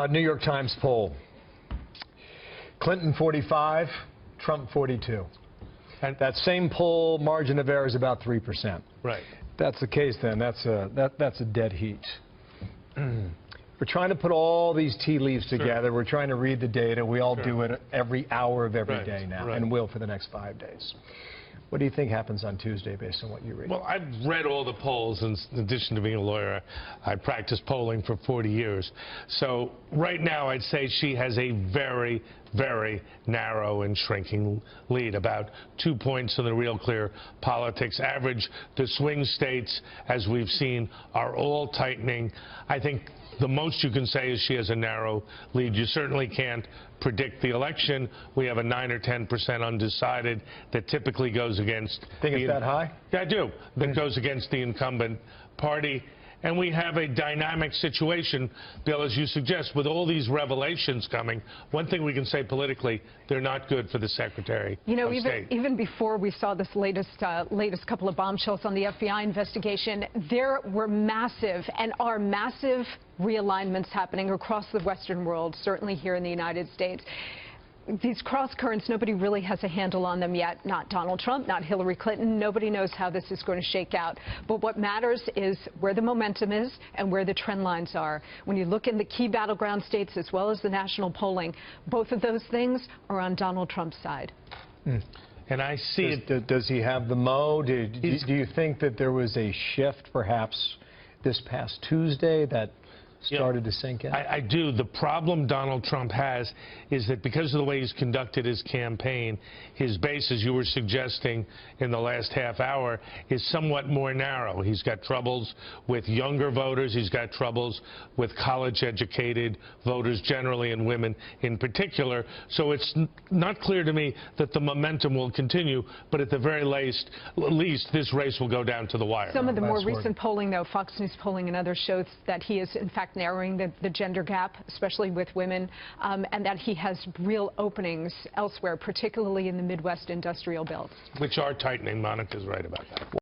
New York Times poll. Clinton 45, Trump 42. And that same poll margin of error is about 3%. Right. That's the case then. That's a dead heat. We're trying to put all these tea leaves together. Sure. We're trying to read the data. We all do it every hour of every day now, and will for the next 5 days. What do you think happens on Tuesday based on what you read? Well, I've read all the polls. In addition to being a lawyer, I practiced polling for 40 years. So right now, I'd say she has a very, very narrow and shrinking lead, about 2 points in the Real Clear Politics average. The swing states, as we've seen, are all tightening. I think the most you can say is she has a narrow lead. You certainly can't predict the election. We have a 9 or 10% undecided that typically goes against. Think it's that high? Yeah, I do. That goes against the incumbent party. And we have a dynamic situation, Bill, as you suggest, with all these revelations coming. One thing we can say politically, they're not good for the Secretary of State. Even before we saw this latest couple of bombshells on the FBI investigation, there were massive and are massive realignments happening across the Western world, certainly here in the United States. These cross currents, nobody really has a handle on them yet. Not Donald Trump, not Hillary Clinton. Nobody knows how this is going to shake out. But what matters is where the momentum is and where the trend lines are. When you look in the key battleground states as well as the national polling, both of those things are on Donald Trump's side. And I see it. Does he have the mo? Do you think that there was a shift perhaps this past Tuesday that started to sink in? I do. The problem Donald Trump has is that because of the way he's conducted his campaign, his base, as you were suggesting in the last half hour, is somewhat more narrow. He's got troubles with younger voters. He's got troubles with college-educated voters generally and women in particular. So it's not clear to me that the momentum will continue, but at the very least this race will go down to the wire. Some of the more recent polling, though, Fox News polling and others, shows that he is, in fact, narrowing the gender gap, especially with women, and that he has real openings elsewhere, particularly in the Midwest industrial belts. Which are tightening. Monica's right about that.